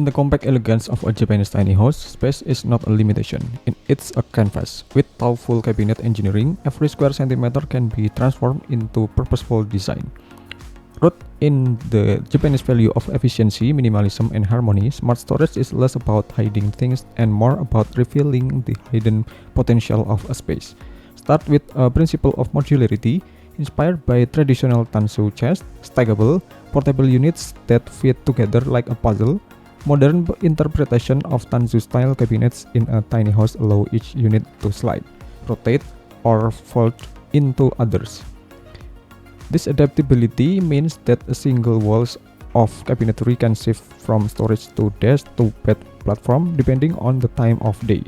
In the compact elegance of a Japanese tiny house, space is not a limitation. It's a canvas. With thoughtful cabinet engineering, every square centimeter can be transformed into purposeful design. Rooted in the Japanese value of efficiency, minimalism, and harmony, smart storage is less about hiding things and more about revealing the hidden potential of a space. Start with a principle of modularity, inspired by traditional tansu chest, stackable, portable units that fit together like a puzzle. Modern interpretation of tansu-style cabinets in a tiny house allow each unit to slide, rotate, or fold into others. This adaptability means that a single walls of cabinetry can shift from storage to desk to bed platform depending on the time of day.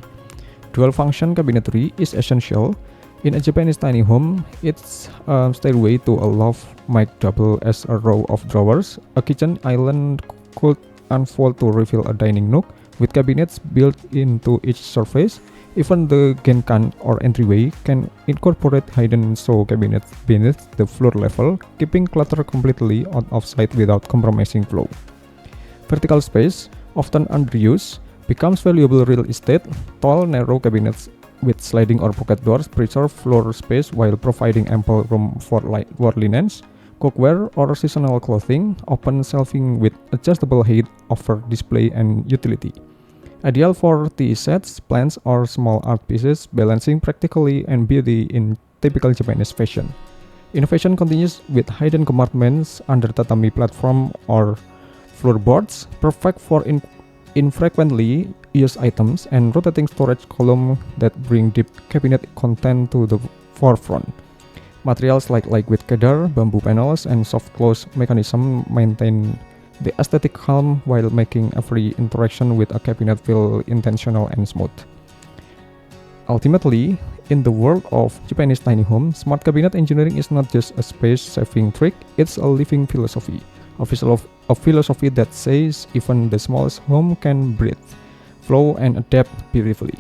Dual function cabinetry is essential. In a Japanese tiny home, its stairway to a loft might double as a row of drawers. A kitchen island could unfold to reveal a dining nook with cabinets built into each surface. Even the genkan or entryway can incorporate hidden show cabinets beneath the floor level, keeping clutter completely out of sight without compromising flow. Vertical space, often underused, becomes valuable real estate. Tall, narrow cabinets with sliding or pocket doors preserve floor space while providing ample room for linens, cookware, or seasonal clothing. Open shelving with adjustable height offer display and utility. Ideal for tea sets, plants, or small art pieces, balancing practicality and beauty in typical Japanese fashion. Innovation continues with hidden compartments under tatami platform or floorboards, perfect for infrequently used items, and rotating storage column that bring deep cabinet content to the forefront. Materials like lightweight cedar, bamboo panels, and soft close mechanism maintain the aesthetic calm while making every interaction with a cabinet feel intentional and smooth. Ultimately, in the world of Japanese tiny home, smart cabinet engineering is not just a space-saving trick, it's a living philosophy. A philosophy that says even the smallest home can breathe, flow, and adapt beautifully.